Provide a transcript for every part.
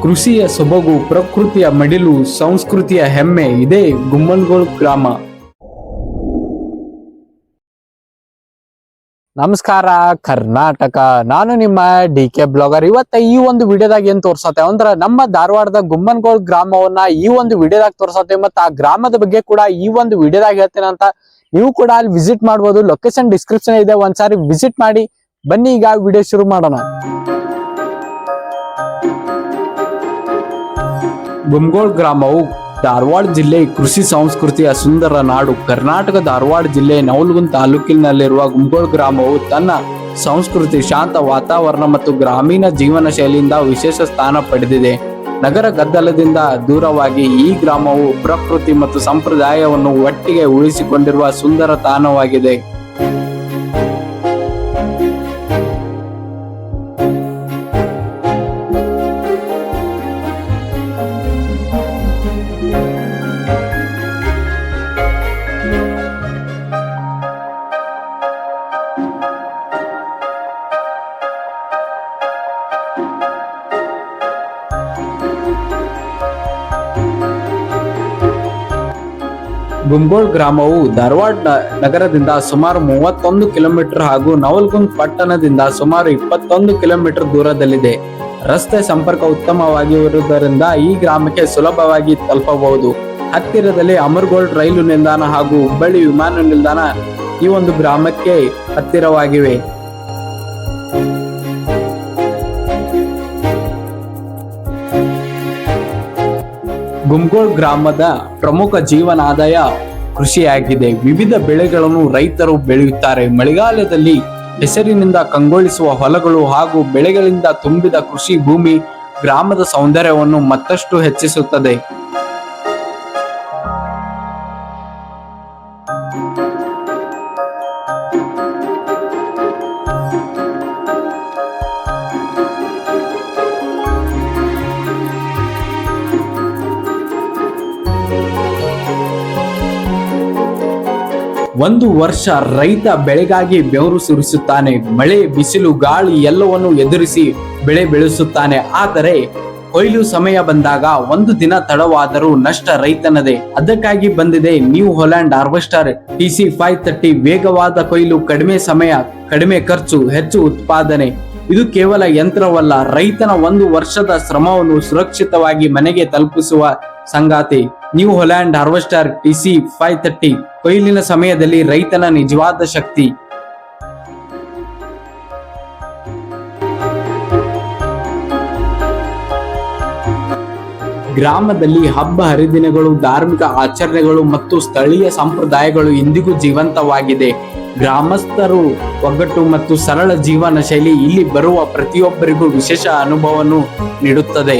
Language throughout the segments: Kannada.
ಕೃಷಿಯ ಸೊಬಗು, ಪ್ರಕೃತಿಯ ಮಡಿಲು, ಸಂಸ್ಕೃತಿಯ ಹೆಮ್ಮೆ ಇದೇ ಗುಮ್ಮನಗೋಳ್ ಗ್ರಾಮ. ನಮಸ್ಕಾರ ಕರ್ನಾಟಕ, ನಾನು ನಿಮ್ಮ DK ಬ್ಲಾಗರ್. ಇವತ್ತ ಈ ಒಂದು ವಿಡಿಯೋದಾಗ ಏನ್ ತೋರ್ಸತ್ತೆ ಅಂದ್ರ ನಮ್ಮ ಧಾರವಾಡದ ಗುಮ್ಮನಗೋಳ್ ಗ್ರಾಮವನ್ನ ಈ ಒಂದು ವಿಡಿಯೋದಾಗ ತೋರ್ಸತ್ತೆ. ಮತ್ತ ಆ ಗ್ರಾಮದ ಬಗ್ಗೆ ಕೂಡ ಈ ಒಂದು ವಿಡಿಯೋದಾಗ ಹೇಳ್ತೇನೆ ಅಂತ ನೀವು ಕೂಡ ಅಲ್ಲಿ ವಿಸಿಟ್ ಮಾಡಬಹುದು. ಲೊಕೇಶನ್ ಡಿಸ್ಕ್ರಿಪ್ಷನ್ ಇದೆ, ಒಂದ್ಸಾರಿ ವಿಸಿಟ್ ಮಾಡಿ. ಬನ್ನಿ ಈಗ ವಿಡಿಯೋ ಶುರು ಮಾಡೋಣ. ಗುಮ್ಮನಗೋಳ್ ಗ್ರಾಮವು ಧಾರವಾಡ ಜಿಲ್ಲೆ ಕೃಷಿ ಸಂಸ್ಕೃತಿಯ ಸುಂದರ ನಾಡು. ಕರ್ನಾಟಕ ಧಾರವಾಡ ಜಿಲ್ಲೆ ನವಲಗುಂದ ತಾಲೂಕಿನಲ್ಲಿರುವ ಗುಮ್ಮನಗೋಳ್ ಗ್ರಾಮವು ತನ್ನ ಸಂಸ್ಕೃತಿ, ಶಾಂತ ವಾತಾವರಣ ಮತ್ತು ಗ್ರಾಮೀಣ ಜೀವನ ಶೈಲಿಯಿಂದ ವಿಶೇಷ ಸ್ಥಾನ ಪಡೆದಿದೆ. ನಗರ ಗದ್ದಲದಿಂದ ದೂರವಾಗಿ ಈ ಗ್ರಾಮವು ಪ್ರಕೃತಿ ಮತ್ತು ಸಂಪ್ರದಾಯವನ್ನು ಒಟ್ಟಿಗೆ ಉಳಿಸಿಕೊಂಡಿರುವ ಸುಂದರ ತಾಣವಾಗಿದೆ. ಗುಮ್ಮನಗೋಳ್ ಗ್ರಾಮವು ಧಾರವಾಡ ನಗರದಿಂದ ಸುಮಾರು 31 ಕಿಲೋಮೀಟರ್ ಹಾಗೂ ನವಲಗುಂದ ಪಟ್ಟಣದಿಂದ ಸುಮಾರು 21 ಕಿಲೋಮೀಟರ್ ದೂರದಲ್ಲಿದೆ. ರಸ್ತೆ ಸಂಪರ್ಕ ಉತ್ತಮವಾಗಿರುವುದರಿಂದ ಈ ಗ್ರಾಮಕ್ಕೆ ಸುಲಭವಾಗಿ ತಲುಪಬಹುದು. ಹತ್ತಿರದಲ್ಲಿ ಅಮರಗೋಳ್ ರೈಲು ನಿಲ್ದಾಣ ಹಾಗೂ ಹುಬ್ಬಳ್ಳಿ ವಿಮಾನ ನಿಲ್ದಾಣ ಈ ಒಂದು ಗ್ರಾಮಕ್ಕೆ ಹತ್ತಿರವಾಗಿವೆ. ಗುಮ್ಮನಗೋಳ್ ಗ್ರಾಮದ ಪ್ರಮುಖ ಜೀವನಾಧಾಯ ಕೃಷಿಯಾಗಿದೆ. ವಿವಿಧ ಬೆಳೆಗಳನ್ನು ರೈತರು ಬೆಳೆಯುತ್ತಾರೆ. ಮಳೆಗಾಲದಲ್ಲಿ ಹೆಸರಿನಿಂದ ಕಂಗೊಳಿಸುವ ಹೊಲಗಳು ಹಾಗೂ ಬೆಳೆಗಳಿಂದ ತುಂಬಿದ ಕೃಷಿ ಭೂಮಿ ಗ್ರಾಮದ ಸೌಂದರ್ಯವನ್ನು ಮತ್ತಷ್ಟು ಹೆಚ್ಚಿಸುತ್ತದೆ. ಒಂದು ವರ್ಷ ರೈತ ಬೆಳೆಗಾಗಿ ಬೆವರು ಸುರಿಸುತ್ತಾನೆ. ಮಳೆ, ಬಿಸಿಲು, ಗಾಳಿ ಎಲ್ಲವನ್ನು ಎದುರಿಸಿ ಬೆಳೆ ಬೆಳೆಸುತ್ತಾನೆ. ಆದರೆ ಕೊಯ್ಲು ಸಮಯ ಬಂದಾಗ ಒಂದು ದಿನ ತಡವಾದರೂ ನಷ್ಟ ರೈತನದೇ. ಅದಕ್ಕಾಗಿ ಬಂದಿದೆ ನ್ಯೂ ಹಾಲೆಂಡ್ ಹಾರ್ವೆಸ್ಟರ್ TC 530. ವೇಗವಾದ ಕೊಯ್ಲು, ಕಡಿಮೆ ಸಮಯ, ಕಡಿಮೆ ಖರ್ಚು, ಹೆಚ್ಚು ಉತ್ಪಾದನೆ. ಇದು ಕೇವಲ ಯಂತ್ರವಲ್ಲ, ರೈತನ ಒಂದು ವರ್ಷದ ಶ್ರಮವನ್ನು ಸುರಕ್ಷಿತವಾಗಿ ಮನೆಗೆ ತಲುಪಿಸುವ ಸಂಗಾತಿ. ನ್ಯೂ ಹಾಲೆಂಡ್ ಹಾರ್ವೆಸ್ಟರ್ TC 530 ಕೊಯ್ಲಿನ ಸಮಯದಲ್ಲಿ ರೈತನ ನಿಜವಾದ ಶಕ್ತಿ. ಗ್ರಾಮದಲ್ಲಿ ಹಬ್ಬ ಹರಿದಿನಗಳು, ಧಾರ್ಮಿಕ ಆಚರಣೆಗಳು ಮತ್ತು ಸ್ಥಳೀಯ ಸಂಪ್ರದಾಯಗಳು ಇಂದಿಗೂ ಜೀವಂತವಾಗಿದೆ. ಗ್ರಾಮಸ್ಥರು ಒಗ್ಗಟ್ಟು ಮತ್ತು ಸರಳ ಜೀವನ ಶೈಲಿ ಇಲ್ಲಿ ಬರುವ ಪ್ರತಿಯೊಬ್ಬರಿಗೂ ವಿಶೇಷ ಅನುಭವವನ್ನು ನೀಡುತ್ತದೆ.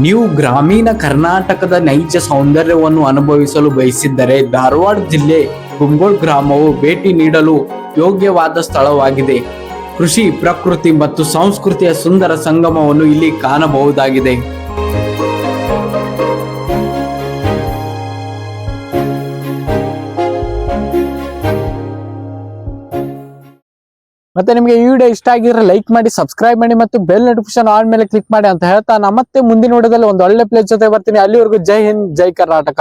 ನೀವು ಗ್ರಾಮೀಣ ಕರ್ನಾಟಕದ ನೈಜ ಸೌಂದರ್ಯವನ್ನು ಅನುಭವಿಸಲು ಬಯಸಿದ್ದರೆ ಧಾರವಾಡ ಜಿಲ್ಲೆ ಗುಮ್ಮನಗೋಳ್ ಗ್ರಾಮವು ಭೇಟಿ ನೀಡಲು ಯೋಗ್ಯವಾದ ಸ್ಥಳವಾಗಿದೆ. ಕೃಷಿ, ಪ್ರಕೃತಿ ಮತ್ತು ಸಂಸ್ಕೃತಿಯ ಸುಂದರ ಸಂಗಮವನ್ನು ಇಲ್ಲಿ ಕಾಣಬಹುದಾಗಿದೆ. ಮತ್ತೆ ನಿಮಗೆ ಈ ವಿಡಿಯೋ ಇಷ್ಟ ಆಗಿದ್ರೆ ಲೈಕ್ ಮಾಡಿ, ಸಬ್ಸ್ಕ್ರೈಬ್ ಮಾಡಿ ಮತ್ತು ಬೆಲ್ ನೋಟಿಫಿಕೇಶನ್ ಆಲ್ ಮೇಲೆ ಕ್ಲಿಕ್ ಮಾಡಿ ಅಂತ ಹೇಳ್ತಾ ಮತ್ತೆ ಮುಂದಿನ ವಿಡಿಯೋದಲ್ಲಿ ಒಂದು ಒಳ್ಳೆ ಪ್ಲೇಸ್ ಜೊತೆ ಬರ್ತೀನಿ. ಅಲ್ಲಿವರೆಗೂ ಜೈ ಹಿಂದ್, ಜೈ ಕರ್ನಾಟಕ.